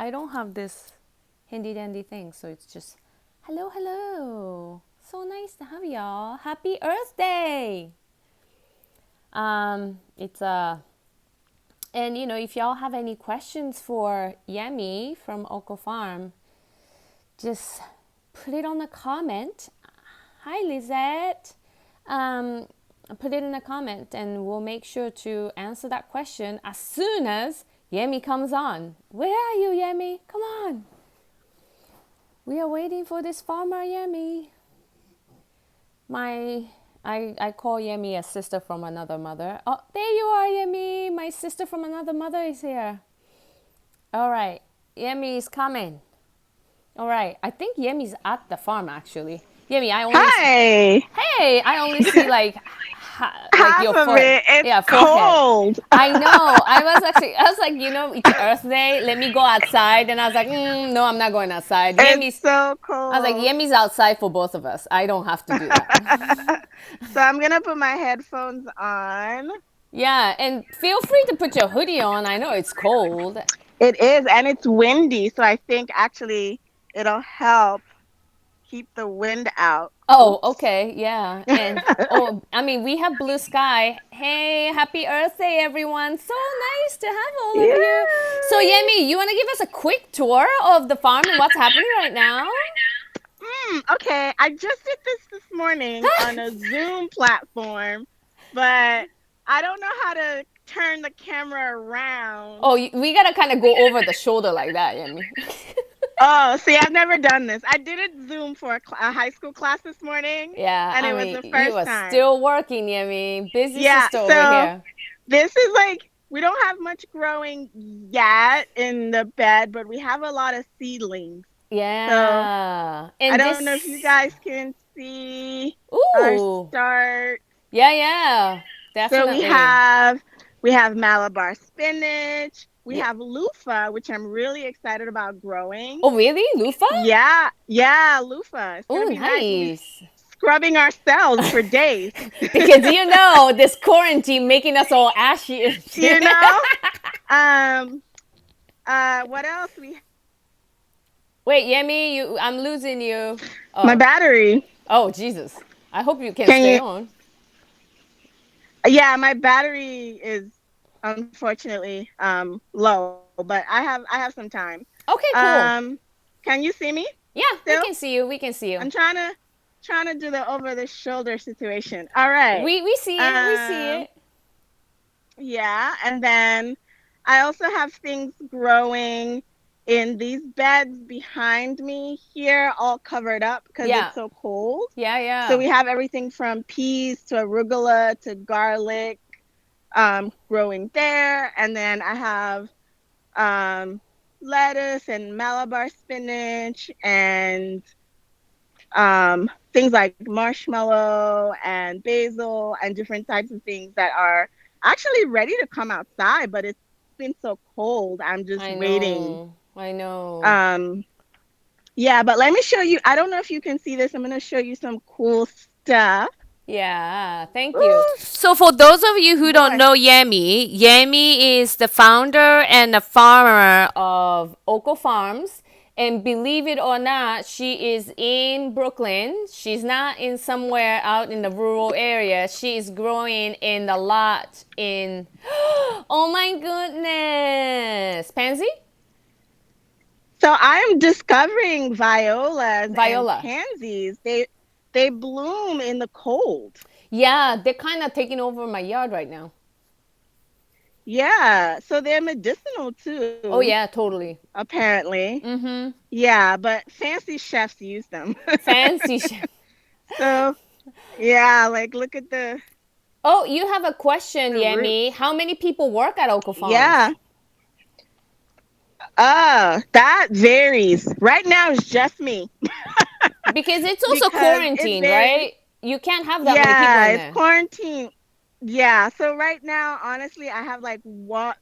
I don't have this handy dandy thing, so it's just hello, hello. So nice to have y'all. Happy Earth Day. It's and if y'all have any questions for Yemi from Oko Farm, just put it on the comment. Hi, Lizette. Um, Put it in a comment, and we'll make sure to answer that question as soon as Yemi comes on. Where are you, Yemi? Come on. We are waiting for this farmer, Yemi. I call Yemi a sister from another mother. Oh, there you are, Yemi. My sister from another mother is here. All right, Yemi is coming. All right, I think Yemi's at the farm actually. Yemi, Hi. I only see like Half your of foot. it. It's Yeah, forehead. cold. I know. I was like, it's Earth Day. Let me go outside. And I was like, no, I'm not going outside. It's so I was like, cold. Yemi's outside for both of us. I don't have to do that. So I'm gonna put my headphones on. Yeah, and feel free to put your hoodie on. I know it's cold. It is, and it's windy, so I think actually it'll help keep the wind out. Oh, Oops. okay, yeah. And I mean, we have blue sky. Hey, happy Earth Day, everyone. So nice to have all of you. So, Yay! Yemi, you want to give us a quick tour of the farm and what's happening right now? Okay, I just did this morning on a Zoom platform, but I don't know how to turn the camera around. Oh, we got to kind of go over the shoulder like that, Yemi. Oh, see, I've never done this. I did it Zoom for a high school class this morning, Yeah, and I it was mean, the you first are time. still working, Yemi. Busy Yeah, sister over so here. this is like we don't have much growing yet in the bed, but we have a lot of seedlings. So Yeah. I And don't know if you this, guys can see our ooh. start. Yeah, yeah. So Definitely. we have Malabar spinach. We Yeah. have loofah, which I'm really excited about growing. Oh, really? Loofah? Yeah, yeah, loofah. It's gonna Oh, be nice. We'll be nice. scrubbing ourselves for days. Because this quarantine making us all ashy and You shit. know? Um what else we Wait, Yemi, I'm losing you. my Oh. battery. Oh, Jesus. I hope you can Can stay you on. Yeah, my battery is unfortunately low, but I have some time. Okay, cool. Um can you see me Yeah, we still? can see you. We can see I'm you. trying to do the over the shoulder situation. All right. We see it. We see Um it. yeah, and then I also have things growing in these beds behind me here, all covered up because Yeah. it's so cold. Yeah, So yeah. we have everything from peas to arugula to garlic growing there. And then I have um, lettuce and Malabar spinach and things like marshmallow and basil and different types of things that are actually ready to come outside, but it's been so cold. I'm just I waiting. know. I know. Um, yeah, but let me show you. I don't know if you can see this. I'm going to show you some cool stuff. Yeah, thank you. Ooh, So, for those of you who don't boy. know Yemi, Yemi is the founder and the farmer of Oko Farms. And believe it or not, she is in Brooklyn. She's not in somewhere out in the rural area. She is growing in the lot in, oh my goodness, Pansy? So I'm discovering violas and Viola. pansies. They bloom in the cold. Yeah, they're kind of taking over my yard right now. Yeah, so they're medicinal Oh, too, yeah, totally. apparently. Mm-hmm. Yeah, but fancy chefs use them. Fancy chef. So, yeah, like look at Oh, you have a question, the Yemi. roots. How many people work at Oko Farms? Yeah. That varies. Right now it's just me Because it's also because it quarantined, varies. right? You can't have that many people Yeah, in it's there. quarantine. Yeah, so right now, honestly, I have like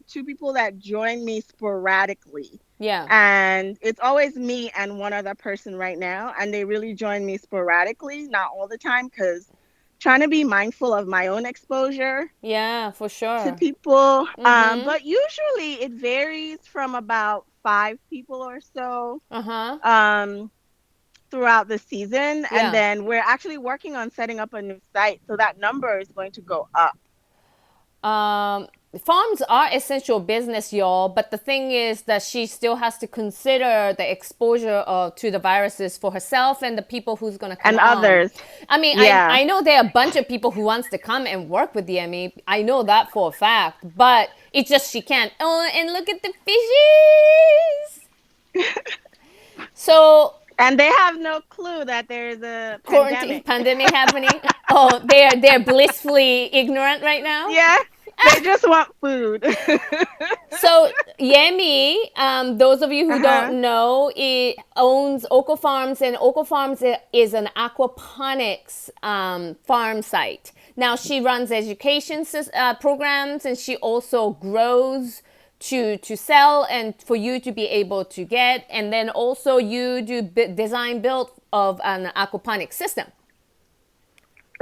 two people that join me sporadically. Yeah. And it's always me and one other person right now. And they really join me sporadically, not all the time, because trying to be mindful of my own exposure Yeah, for to sure. people. Mm-hmm. But usually it varies from about 5 people or so Uh-huh. um, throughout the season. And Yeah. then we're actually working on setting up a new site. So that number is going to go up. Um, Farms are essential business, y'all, but the thing is that she still has to consider the exposure to the viruses for herself and the people who's going to come And on. others. I mean, Yeah. I know there are a bunch of people who wants to come and work with Yemi. I know that for a fact, but it's just she can't. Oh, and look at the fishies. So And they have no clue that there's a quarantine pandemic. pandemic happening. Oh, they're blissfully ignorant right now. Yeah. They just want food. So Yemi, those of you who Uh-huh. don't know, it owns Oko Farms, and Oko Farms is an aquaponics farm site. Now she runs education programs, and she also grows to sell and for you to be able to get, and then also you do design build of an aquaponics system.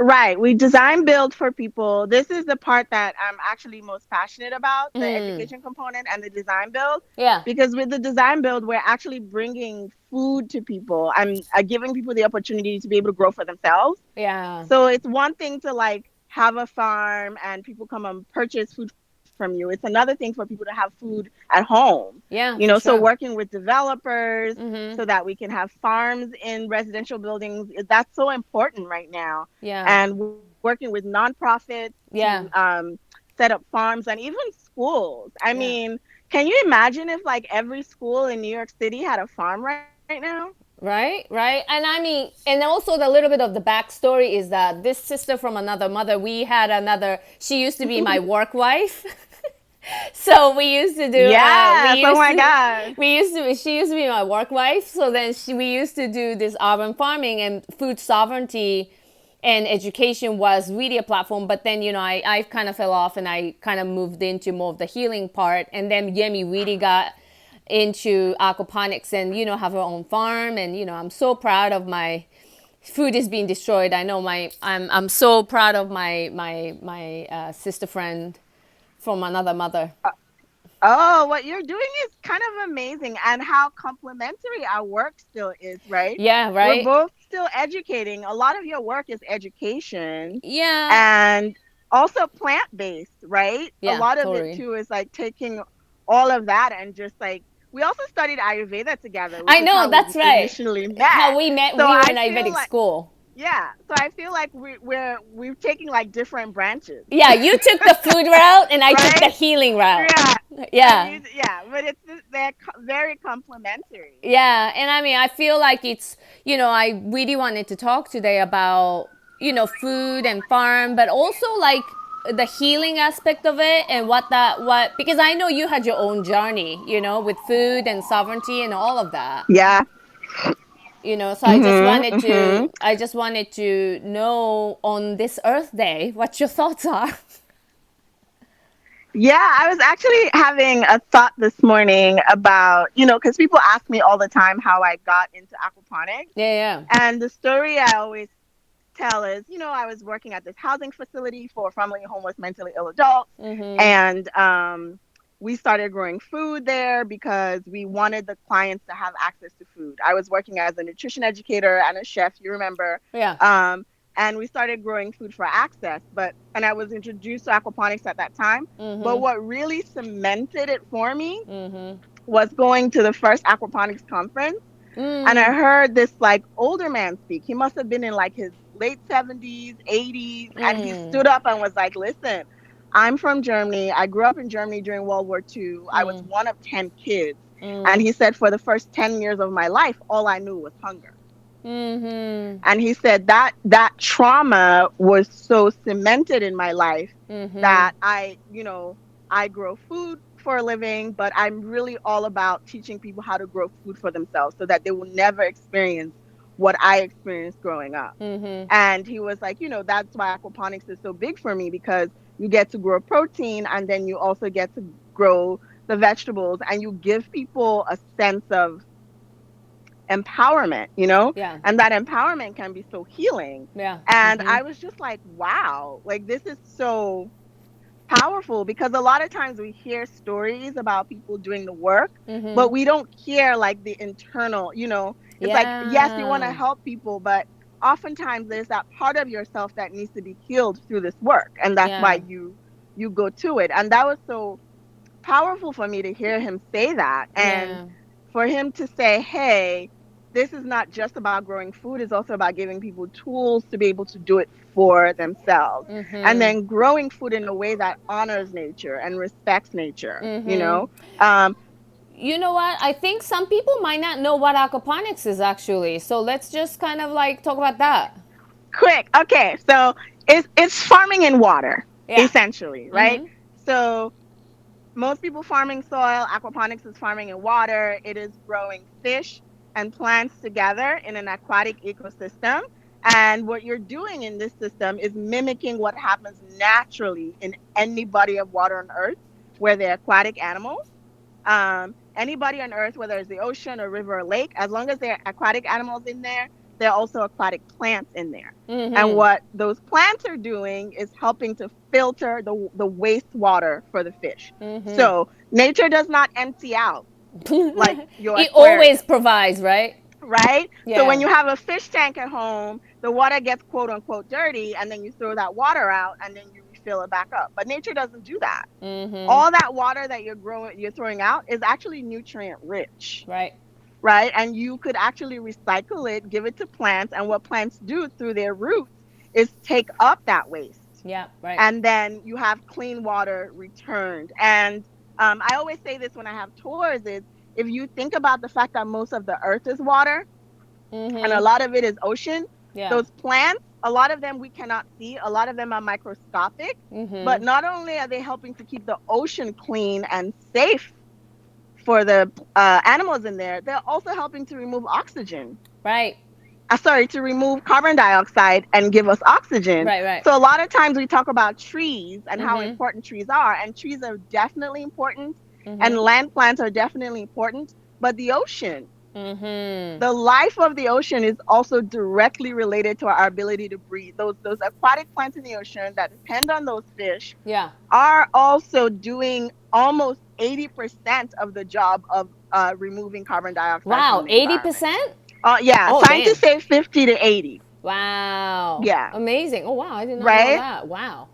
Right. We design build for people. This is the part that I'm actually most passionate about, the Mm, education component and the design build. yeah, Because with the design build, we're actually bringing food to people. I'm giving people the opportunity to be able to grow for themselves. yeah, So it's one thing to like have a farm and people come and purchase food from you. It's another thing for people to have food at home. yeah, So for sure. working with developers so Mm-hmm. that we can have farms in residential buildings, that's so important right now. Yeah, And working with nonprofits to yeah, set up farms and even schools. I yeah. mean, can you imagine if like every school in New York City had a farm right now? Right, right. And I mean, and also the little bit of the backstory is that this sister from another mother, we had another, she used to be my work wife. So we used to do, Yes. Oh my God. she used to be my work wife. So then we used to do this urban farming and food sovereignty and education was really a platform. But then, I kind of fell off and I kind of moved into more of the healing part. And then Yemi really got into aquaponics and have her own farm, and I'm so proud of my food is being destroyed. I know I'm so proud of my sister friend from another mother. Oh, what you're doing is kind of amazing, and how complementary our work still is, right? Yeah, We're right. both still educating. A lot of your work is education Yeah, and also plant-based, right? A yeah, lot of it totally. too is like taking all of that and just like we also studied Ayurveda together, which I is know, how we that's right. initially How met. we met, So we were I in feel Ayurvedic like school. yeah, so I feel like we're taking like different branches, Yeah, you took the food route and I took the right? healing route. Yeah, and Yeah. you yeah, but they're very complementary. Yeah, and I mean, I feel like I really wanted to talk today about, food and farm, but also like the healing aspect of it and because I know you had your own journey, with food and sovereignty and all of that. Yeah. So Mhm. I just wanted to know on this Earth Day what your thoughts are. Yeah, I was actually having a thought this morning about, because people ask me all the time how I got into aquaponics. Yeah, And the story I always tell is, I was working at this housing facility for formerly homeless mentally ill adults. yeah. Mhm. And we started growing food there because we wanted the clients to have access to food. I was working as a nutrition educator and a chef, you remember. Yeah. Um, and we started growing food for access. And I was introduced to aquaponics at that time. But Mhm. what really cemented it for me Mhm. was going to the first aquaponics conference, and I Mm. heard this like older man speak. He must have been in like his late 70s, 80s, and he Mm. stood up and was like, "Listen, I'm from Germany. I grew up in Germany during World War II. I was Mm. one of 10 kids." And Mm. he said, "For the first 10 years of my life, all I knew was hunger." Mhm. And he said that trauma was so cemented in my life Mhm. that I grow food for a living, but I'm really all about teaching people how to grow food for themselves so that they will never experience what I experienced growing up. Mhm. And he was like, that's why aquaponics is so big for me, because you get to grow protein and then you also get to grow the vegetables, and you give people a sense of empowerment, you know, Yeah. and that empowerment can be so healing. Yeah. And Mm-hmm. I was just like, wow, like this is so powerful, because a lot of times we hear stories about people doing the work, Mm-hmm. but we don't hear like the internal, you know, it's like, yes, you want to Yeah. help people, but oftentimes there's that part of yourself that needs to be healed through this work. And that's why Yeah. you go to it. And that was so powerful for me to hear him say that. And Yeah. for him to say, hey, this is not just about growing food, it's also about giving people tools to be able to do it for themselves. And Mm-hmm. then growing food in a way that honors nature and respects nature, you Mm-hmm. know? Um, You know what? I think some people might not know what aquaponics is actually. So let's just kind of like talk about that. quick. Okay. So it's farming in water, Yeah. essentially, right? Mm-hmm. So most people farming soil, aquaponics is farming in water. It is growing fish and plants together in an aquatic ecosystem. And what you're doing in this system is mimicking what happens naturally in any body of water on Earth where they're aquatic animals. Anybody on Earth, whether it's the ocean or river or lake, as long as there are aquatic animals in there, there are also aquatic plants in there. And Mm-hmm. what those plants are doing is helping to filter the wastewater for the fish. Mm-hmm. So nature does not empty out like your It always aquarium, provides, right? right? So when Yeah. you have a fish tank at home, the water gets quote unquote dirty, and then you throw that water out and then you refill it back up. But nature doesn't do that. Mm-hmm. All that water that you're throwing out is actually nutrient rich, Right. right? And you could actually recycle it, give it to plants, and what plants do through their roots is take up that waste, Yeah. Right. and then you have clean water returned. And I always say this when I have tours is, if you think about the fact that most of the earth is water and a Mm-hmm. lot of it is ocean, Yeah. those plants, a lot of them we cannot see, a lot of them are microscopic, Mm-hmm. but not only are they helping to keep the ocean clean and safe for the animals in there, they're also helping to remove oxygen. Right. Sorry, to remove carbon dioxide and give us oxygen. Right. Right. So a lot of times we talk about trees and how Mm-hmm. important trees are, and trees are definitely important, and Mm-hmm. land plants are definitely important, but Mm-hmm. the life of the ocean is also directly related to our ability to breathe. Those aquatic plants in the ocean that depend on those fish Yeah. are also doing almost 80% of the job of removing carbon dioxide Wow. from the environment. 80%? Yeah, Oh, scientists damn. say 50 to 80. Wow. Yeah, Amazing. Oh, wow. I did not know right? that. Wow.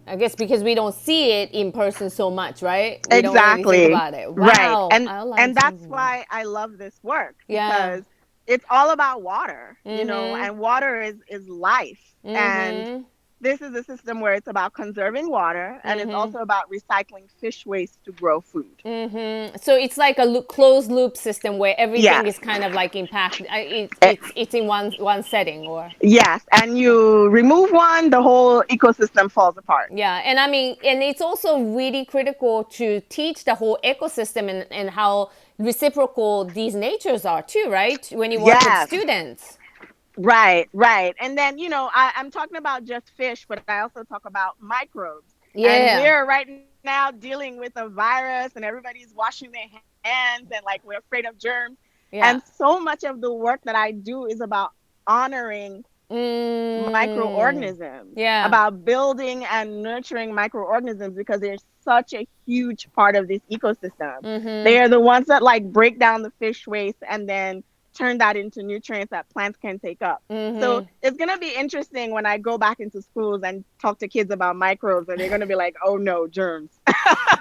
I guess because we don't see it in person so much, right? We don't really think Exactly. about it. Right. Wow. I like And that's something that. why I love this work, Yeah. because it's all about water, you know, Mm-hmm. and water is life. And Mm-hmm. this is a system where it's about conserving water, and it's Mm-hmm. also about recycling fish waste to grow food. Mm-hmm. So it's like a closed loop system where everything Yes. is kind of like impact. Eh, It's in one setting, or Yes, and you remove one, the whole ecosystem falls apart. yeah. And I mean, and it's also really critical to teach the whole ecosystem and how reciprocal these natures are too, right? When you work with Yes. students. Right, right. And then, you know, I'm talking about just fish, but I also talk about microbes. And Yeah. we're right now dealing with a virus, and everybody's washing their hands, and like we're afraid of germs. And Yeah. so much of the work that I do is about honoring Mm. microorganisms, Yeah. about building and nurturing microorganisms, because they're such a huge part of this ecosystem. Mm-hmm. They are the ones that like break down the fish waste and then turn that into nutrients that plants can take up. So Mm-hmm. it's going to be interesting when I go back into schools and talk to kids about microbes, and they're going to be like, oh no, germs.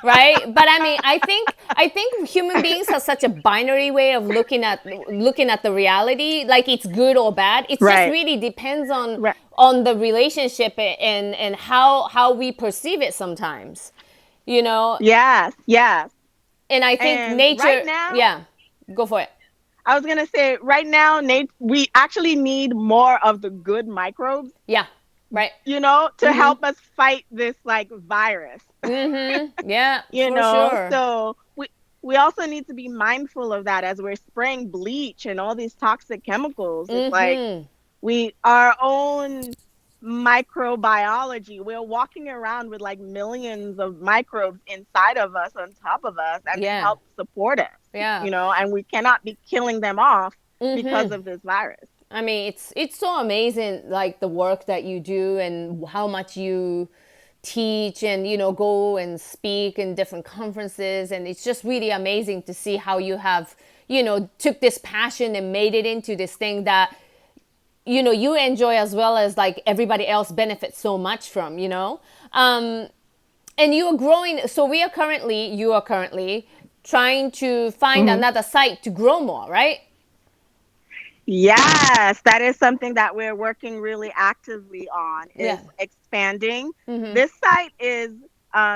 Right, but I mean, I think human beings have such a binary way of looking at the reality, like it's good or bad. It just Right. really depends Right. on the relationship and how we perceive it sometimes, you know. Yes. Yes. And I think And right nature, now, yeah, go for it. I was going to say, right now, Nate, we actually need more of the good microbes, Yeah, right. you know, to Mm-hmm. help us fight this like virus. Mm-hmm. Yeah, You for know, sure. so we also need to be mindful of that as we're spraying bleach and all these toxic chemicals. It's like Mm-hmm. we our own microbiology. We're walking around with like millions of microbes inside of us, on top of us, and they Yeah. help support us, Yeah. and we cannot be killing them off because Mm-hmm. of this virus. I mean, it's so amazing, like the work that you do and how much you teach and go and speak in different conferences, and it's just really amazing to see how you have took this passion and made it into this thing that you enjoy as well as like everybody else benefits so much from. And you are growing, so you are currently trying to find Mhm. another site to grow more, right? Yes, that is something that we're working really actively on, Yeah. is expanding. Mm-hmm. This site is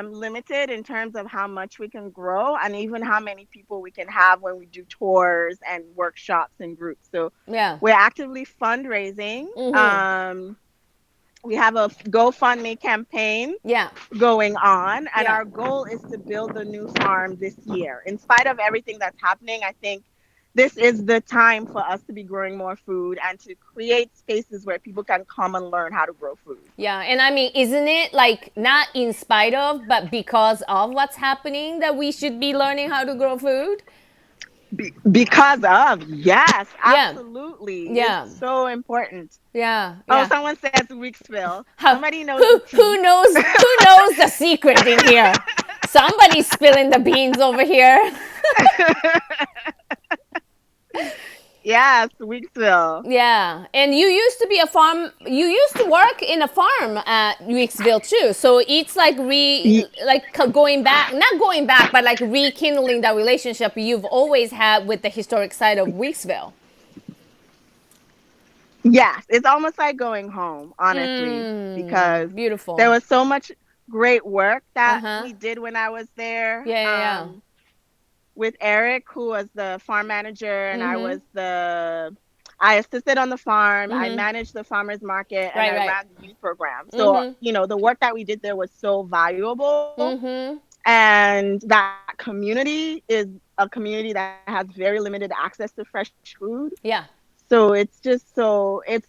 limited in terms of how much we can grow and even how many people we can have when we do tours and workshops and groups. So Yeah. we're actively fundraising. Mm-hmm. We have a GoFundMe campaign Yeah. going on, and Yeah. our goal is to build the new farm this year. In spite of everything that's happening, I think this is the time for us to be growing more food and to create spaces where people can come and learn how to grow food. Yeah, and I mean, isn't it like not in spite of, but because of what's happening that we should be learning how to grow food? Because of, yes, Yeah, absolutely. It's yeah, so important. yeah, Oh, yeah. someone says Weeksville. How, Somebody knows the tea. who knows the secret in here? Somebody's spilling the beans over here. Yes, Weeksville. Yeah, and you used to be a farm. You used to work in a farm at Weeksville too. So it's like going back, not going back, but like rekindling that relationship you've always had with the historic site of Weeksville. Yes, it's almost like going home, honestly, because there Beautiful. was so much great work Uh that huh. we did when I was there. Yeah, yeah, yeah. With Eric, who was the farm manager, and Mhm. I assisted on the farm. I Mhm. managed the farmers market, and Right, I right. ran the youth program. So, Mhm. the work that we did there was so valuable. Mhm. And that community is a community that has very limited access to fresh food. Yeah. So it's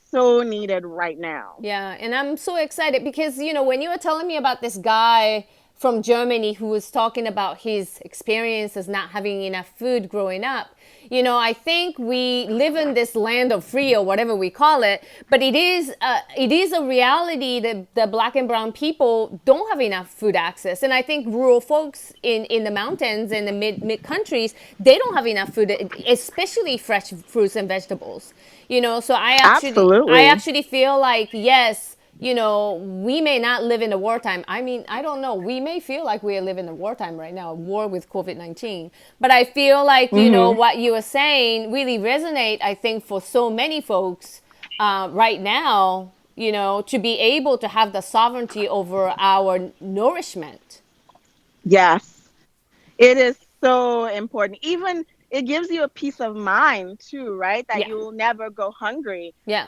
so needed right now. Yeah, and I'm so excited because when you were telling me about this guy from Germany who was talking about his experiences not having enough food growing up, I think we live in this land of free or whatever we call it, but it is a reality that the black and brown people don't have enough food access, and I think rural folks in the mountains and the mid countries, they don't have enough food, especially fresh fruits and vegetables. So I Absolutely. actually feel like, yes, we may not live in a wartime. I mean, I don't know. We may feel like we live in a wartime right now, a war with COVID-19. But I feel like, Mhm. what you were saying really resonate, I think, for so many folks right now, to be able to have the sovereignty over our nourishment. Yes. It is so important. Even it gives you a peace of mind too, right? That Yeah. you will never go hungry. Yeah.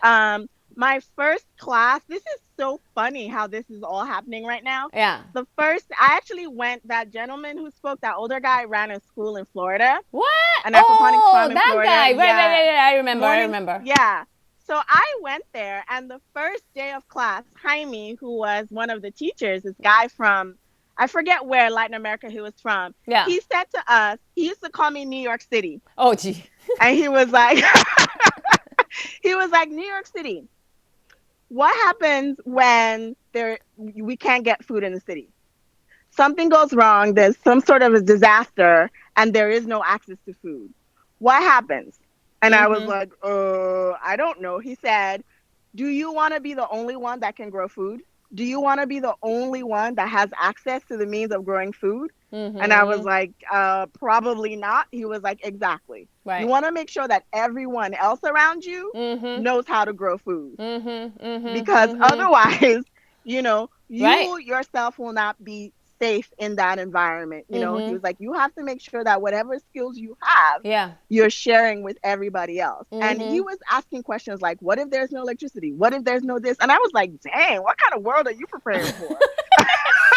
My first class, this is so funny how this is all happening right now. Yeah. I actually went, that gentleman who spoke, that older guy ran a school in Florida, What? an aquaponics Oh, farm in that Florida. guy. Right, right, Yeah. right, right. I remember. I Morning. remember. Yeah. So I went there, and the first day of class, Jaime, who was one of the teachers, this guy from, I forget where Latin America he was from, Yeah. he said to us, he used to call me New York City. Oh, gee. And he was like, he was like, New York City, what happens when we can't get food in the city? Something goes wrong, there's some sort of a disaster, and there is no access to food. What happens? And I was Mm-hmm. like, I don't know. He said, do you want to be the only one that can grow food? Do you want to be the only one that has access to the means of growing food? And I was Mm-hmm. like, probably not. He was like, exactly. You Right. want to make sure that everyone else around you Mm-hmm. knows how to grow food, Mm-hmm. Mm-hmm. because Mm-hmm. otherwise, Right. you yourself will not be safe in that environment. He Mm-hmm. was like, you have to make sure that whatever skills you have, Yeah. you're sharing with everybody else. And he Mm-hmm. was asking questions like, what if there's no electricity? What if there's no this? And I was like, dang, what kind of world are you preparing for?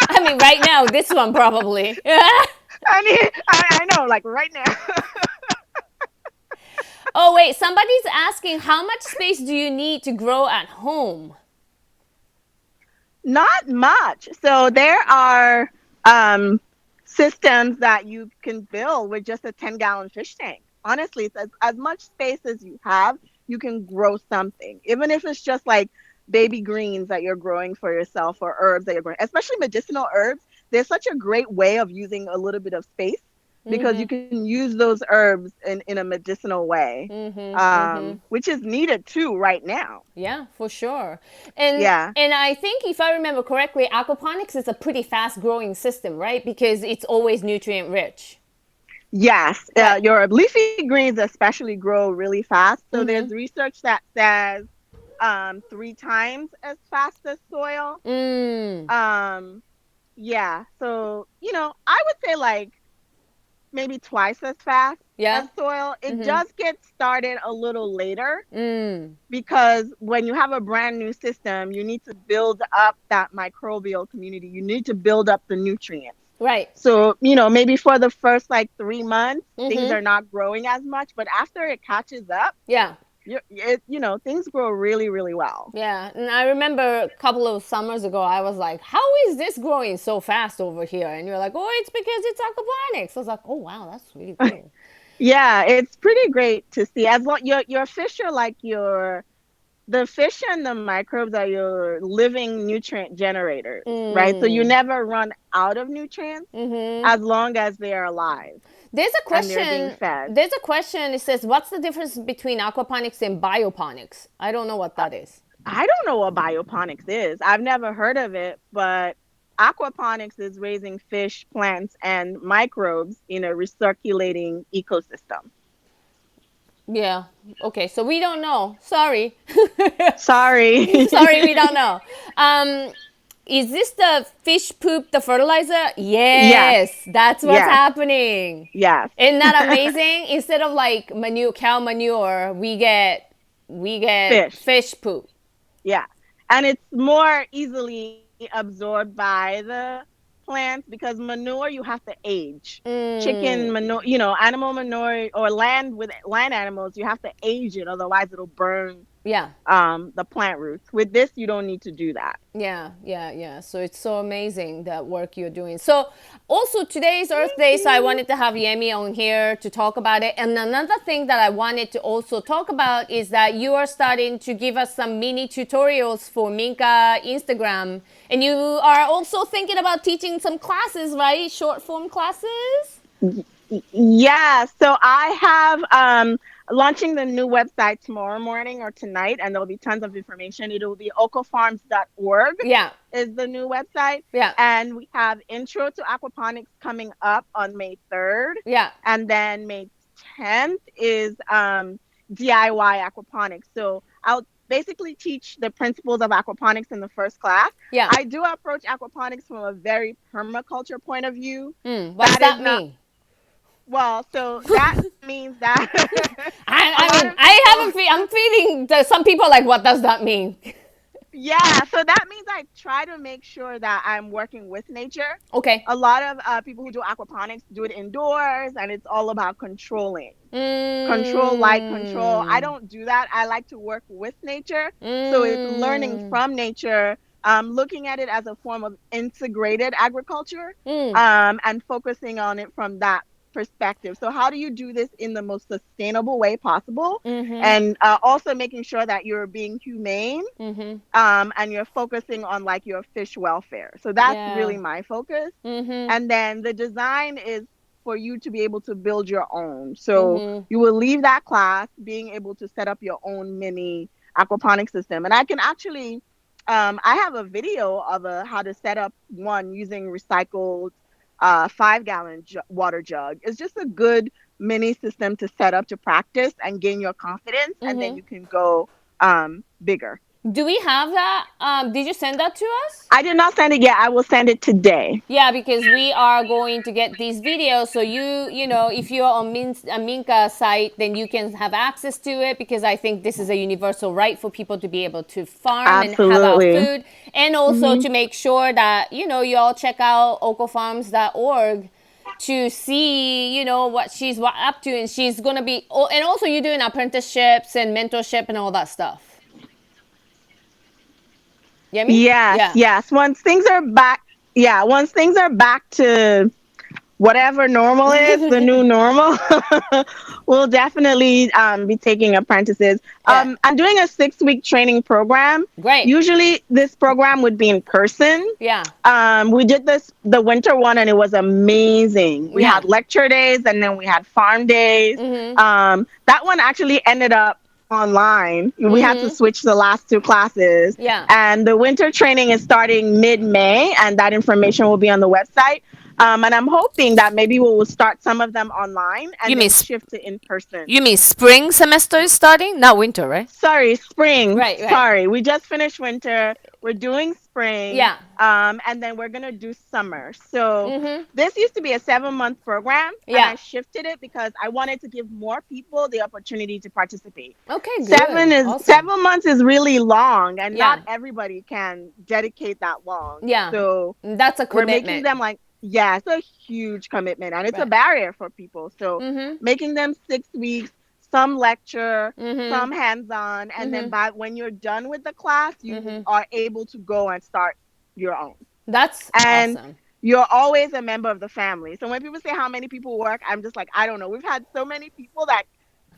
I mean, right now, this one probably. I mean, I know, like right now. Oh, wait. Somebody's asking, how much space do you need to grow at home? Not much. So there are systems that you can build with just a 10-gallon fish tank. Honestly, it's as much space as you have, you can grow something. Even if it's just like baby greens that you're growing for yourself or herbs that you're growing, especially medicinal herbs. There's such a great way of using a little bit of space because you Mm-hmm. can use those herbs in a medicinal way, Mm-hmm. Mm-hmm. which is needed too right now. Yeah, for sure. And Yeah. and I think if I remember correctly, aquaponics is a pretty fast growing system, right? Because it's always nutrient rich. Yes, Right. your leafy greens especially grow really fast. So Mm-hmm. there's research that says 3 times as fast as soil. Mm. Um, yeah, so I would say like maybe twice as fast as Yeah. soil. It Mm-hmm. does get started a little later Mm. because when you have a brand new system, you need to build up that microbial community. You need to build up the nutrients. Right. So, maybe for the first like 3 months, things Mm-hmm. are not growing as much, but after it catches up, Yeah. things grow really, really well. Yeah, and I remember a couple of summers ago, I was like, "How is this growing so fast over here?" And you're like, "Oh, it's because it's aquaponics." I was like, "Oh, wow, that's really cool." Yeah, it's pretty great to see. As long your fish are like the fish and the microbes are your living nutrient generators, right? So you Mm. never run out of nutrients Mm-hmm. as long as they are alive There's a and they're being question. fed. There's a question. It says, "What's the difference between aquaponics and bioponics?" I don't know what that is. I don't know what bioponics is. I've never heard of it, but aquaponics is raising fish, plants, and microbes in a recirculating ecosystem. Yeah. Okay. So we don't know. Sorry. Sorry. Sorry, we don't know. Um, is this the fish poop, the fertilizer? Yes, Yes, that's what's yes, happening. yes. Isn't that amazing? Instead of like manure, cow manure, we get Fish. fish poop. Yeah. And it's more easily absorbed by the plants because manure you have to age. Chicken Mm, manure, animal manure or land with land animals, you have to age it, otherwise it'll burn yeah. the plant roots. With this, you don't need to do that. Yeah, yeah, yeah. So it's so amazing that work you're doing. So also today's Earth Thank Day, so I you. wanted to have Yemi on here to talk about it. And another thing that I wanted to also talk about is that you are starting to give us some mini tutorials for Minka Instagram. And you are also thinking about teaching some classes, right? Short form classes? Yeah, so I have launching the new website tomorrow morning or tonight, and there'll be tons of information. It'll be ocofarms.org Yeah, is the new website. yeah, And we have Intro to Aquaponics coming up on May 3rd. yeah, And then May 10th is DIY aquaponics. So I'll basically teach the principles of aquaponics in the first class. yeah. I do approach aquaponics from a very permaculture point of view. What's That is that not mean? well, so that means that a I lot mean, of people, I'm feeling that some people are like, what does that mean? yeah, so that means I try to make sure that I'm working with nature. Okay. A lot of people who do aquaponics do it indoors, and it's all about controlling. Control, light control. I Mm. don't do that. I like to work with nature. So it's learning Mm. from nature, looking at it as a form of integrated agriculture, Mm. and focusing on it from that perspective. So how do you do this in the most sustainable way possible? Mm-hmm. And also making sure that you're being humane, Mm-hmm. and you're focusing on like your fish welfare. So that's Yeah. really my focus. Mm-hmm. And then the design is for you to be able to build your own. So Mm-hmm. you will leave that class being able to set up your own mini aquaponic system. And I can actually, I have a video of how to set up one using recycled 5-gallon water jug. It's just a good mini system to set up to practice and gain your confidence, and then Mm-hmm. you can go bigger. Do we have that? Did you send that to us? I did not send it yet. I will send it today. Yeah, because we are going to get these videos. So you know, if you're on Minka site, then you can have access to it because I think this is a universal right for people to be able to farm and have our Absolutely. food, and also Hmm. to make sure that you all check out ocofarms.org to see what she's up to, and she's gonna be. And also, you're doing apprenticeships and mentorship and all that stuff. Yemi? Yes, Yeah. yes. Once things are back, yeah, once things are back to whatever normal is, the new normal, we'll definitely be taking apprentices. Yeah. I'm doing a 6 week training program. Great. Usually, this program would be in person. Yeah. We did the winter one, and it was amazing. We Yeah. had lecture days, and then we had farm days. Mhm. That one actually ended up online. We had to Mhm. switch the last two classes, Yeah. and the winter training is starting mid-May, and that information will be on the website. And I'm hoping that maybe we will start some of them online You and mean then shift to in person. you mean spring semester is starting, not winter, right? Sorry, spring. Right. Right. Sorry, we just finished winter. We're doing spring, Yeah. and then we're gonna do summer. So Mhm. this used to be a 7 month program, and Yeah. I shifted it because I wanted to give more people the opportunity to participate. Okay. Good. Seven is Awesome. 7 months is really long, and not Yeah. everybody can dedicate that long. Yeah. So That's a we're making commitment. them like, yeah, it's a huge commitment, and it's a Right. barrier for people. So Mhm. making them 6 weeks, some lecture, Mhm. some hands-on, and then Mhm. by when you're done with the class, you Mhm. are able to go and start your own. That's And awesome. you're always a member of the family. So when people say how many people work, I'm just like, I don't know. We've had so many people that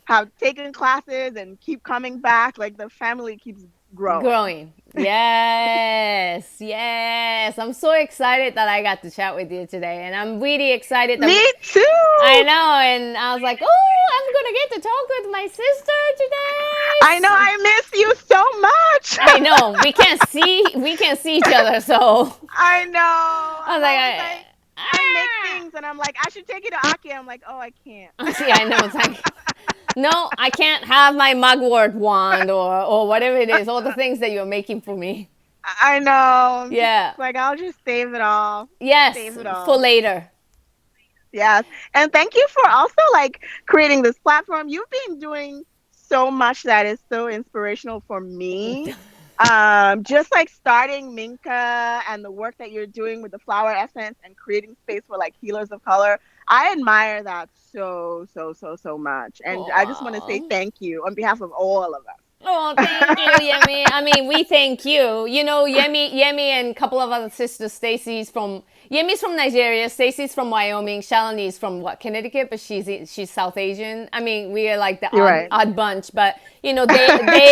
have taken classes and keep coming back. Like the family keeps growing. Growing. Yes. Yes. I'm so excited that I got to chat with you today. And I'm really excited that Me I too. know. And I was like, oh, I'm going to get to talk with my sister I know today. I miss you so I much. know. We can see each other. So I know. I was I'm like, always like, I make things and I'm like, I should take you to Aki. I'm like, oh, I can't. see, I know. It's like, no, I can't have my mugwort wand or whatever it is, all the things that you're making for me. I know. I'm just Yeah. like, I'll just save it all. Yes, Save it for all. later. Yes. And thank you for also like creating this platform. You've been doing so much that is so inspirational for me. Just like starting Minka and the work that you're doing with the flower essence and creating space for like healers of color. I admire that so, so, so, so much. And I just want to say Oh. thank you on behalf of all of Oh, thank you, us. Yemi. I mean, we thank you. You know, Yemi, and a couple of other sisters. Yemi's from Nigeria. Stacy's from Wyoming. Shalini's from what, Connecticut, but she's South Asian. I mean, we are like the You're odd right. odd bunch. But you know, they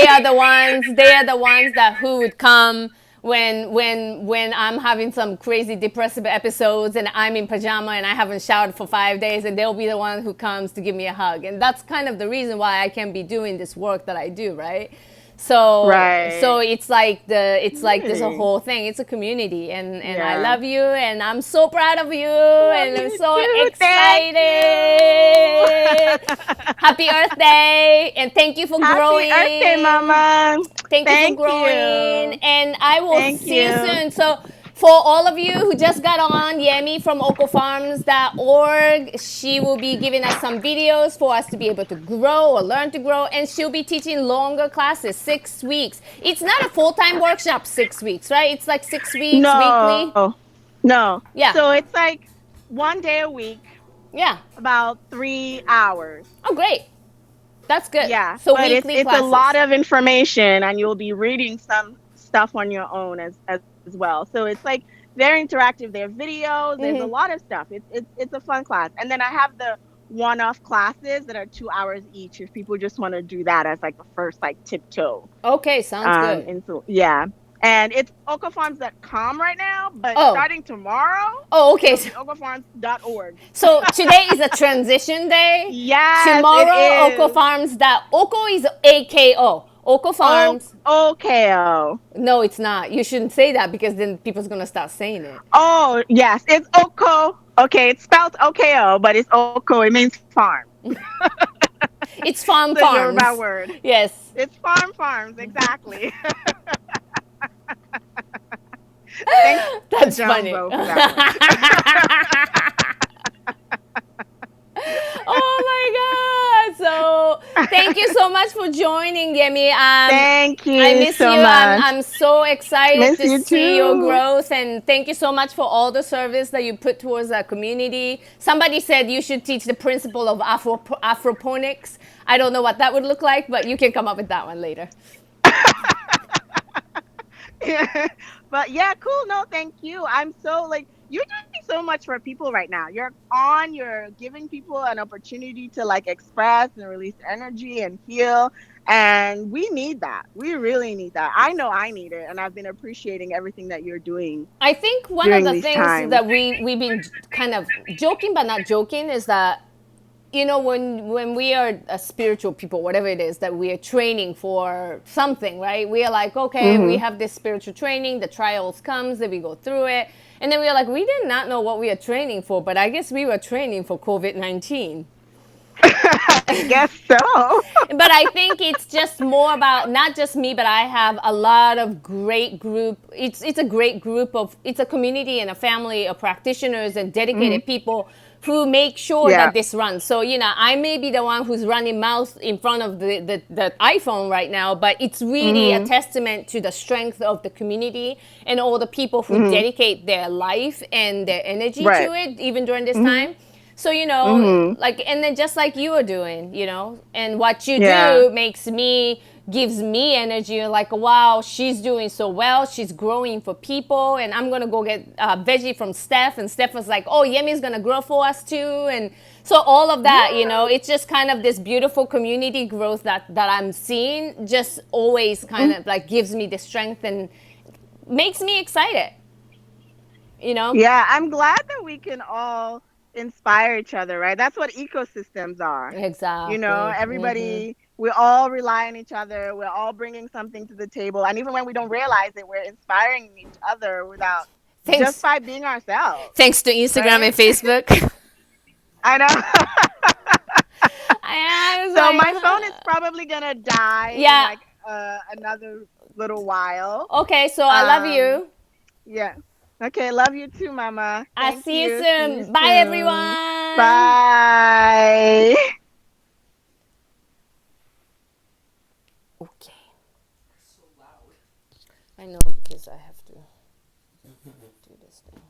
are the ones. They are the ones that who would come when I'm having some crazy depressive episodes and I'm in pajama and I haven't showered for 5 days, and they'll be the one who comes to give me a hug. And that's kind of the reason why I can be doing this work that I do, right? So Right. it's like there's a Community. whole thing. It's a community, and I Yeah. love you, and I'm so proud of you, Love and I'm you so too. Thank you. excited. Happy Earth Day, and thank you for Happy Earth Day, growing. Mama. Thank you for Thank growing, you. and I will Thank see you you. soon. So, for all of you who just got on, Yemi from okofarms.org, she will be giving us some videos for us to be able to grow or learn to grow, and she'll be teaching longer classes, 6 weeks. It's not a full time workshop, 6 weeks, right? It's like 6 weeks weekly. No, no. Yeah, So it's like one day a week, yeah. about 3 hours. Oh, great. That's good. Yeah, So, but it's weekly it's a lot classes. of information, and you'll be reading some stuff on your own as well. So it's like very interactive. There are videos. There's a Mm-hmm. lot of stuff. It's a fun class. And then I have the one-off classes that are 2 hours each. If people just want to do that as like the first like tiptoe. Okay, sounds good. Into yeah. And it's okafarms.com right now, but Oh, starting tomorrow, oh, okay. it'll be okafarms.org. So today is a transition day. Yes, it Tomorrow, Oko is. Farms. That Oko is AKO. Oko O Farms. OKO. No, it's not. You shouldn't say that because then people's gonna start saying it. Oh, yes, it's Oko. Okay, it's spelled OKO, but it's Oko. It means farm. It's It's Farm a Yoruba Farms. word. Yes. It's farms, exactly. Thanks to That's funny. Jumbo for that one. Oh my god! So thank you so much for joining, Yemi. Thank I you miss so you. much. I'm so excited Miss to you see your too. growth, and thank you so much for all the service that you put towards our community. Somebody said you should teach the principle of aquaponics. I don't know what that would look like, but you can come up with that one later. But yeah, cool. No, thank you. I'm so like you're doing so much for people right now. You're giving people an opportunity to like express and release energy and heal. And we need that. We really need that. I know I need it. And I've been appreciating everything that you're doing I think one of during the these things times. that we've been kind of joking but not joking is that, you know, when we are a spiritual people, whatever it is that we are training for something, right? We are like, okay, we Hmm. have this spiritual training, the trials comes, then we go through it, and then we are like, we did not know what we are training for, but I guess we were training for COVID-19. I guess so. But I think it's just more about not just me, but I have a lot of great group. It's a great group of, it's a community and a family of practitioners and Hmm. dedicated people who make sure Yeah. that this runs. So, you know, I may be the one who's running mouth in front of the iPhone right now, but it's really a Hmm. testament to the strength of the community and all the people who Hmm. dedicate their life and their energy Right. to it, even during this Hmm. time. So, you know, Hmm. like, and then just like you are doing, you know, and what you Yeah. do gives me energy. Like, wow, she's doing so well. She's growing for people. And I'm going to go get veggie from Steph. And Steph was like, oh, Yemi's going to grow for us too. And so all of that, you know, Yeah. it's just kind of this beautiful community growth that I'm seeing, just always kind of like gives me the strength and makes me excited, you know? Yeah, I'm glad that we can all inspire each other, right? That's what ecosystems are. You know, Exactly. we all rely on each other. We're all bringing something to the table. And even when we don't realize it, we're inspiring each other without just Thanks. by being ourselves, Thanks to Instagram and right? Facebook. I know. I was So my phone is like, probably gonna die in yeah. like another little while. Okay, so I love Um, you. yeah. Okay, love you too, Mama. I'll Thank see you you. See you soon. Bye, soon. everyone. Bye. Okay. I know because I have to do this thing.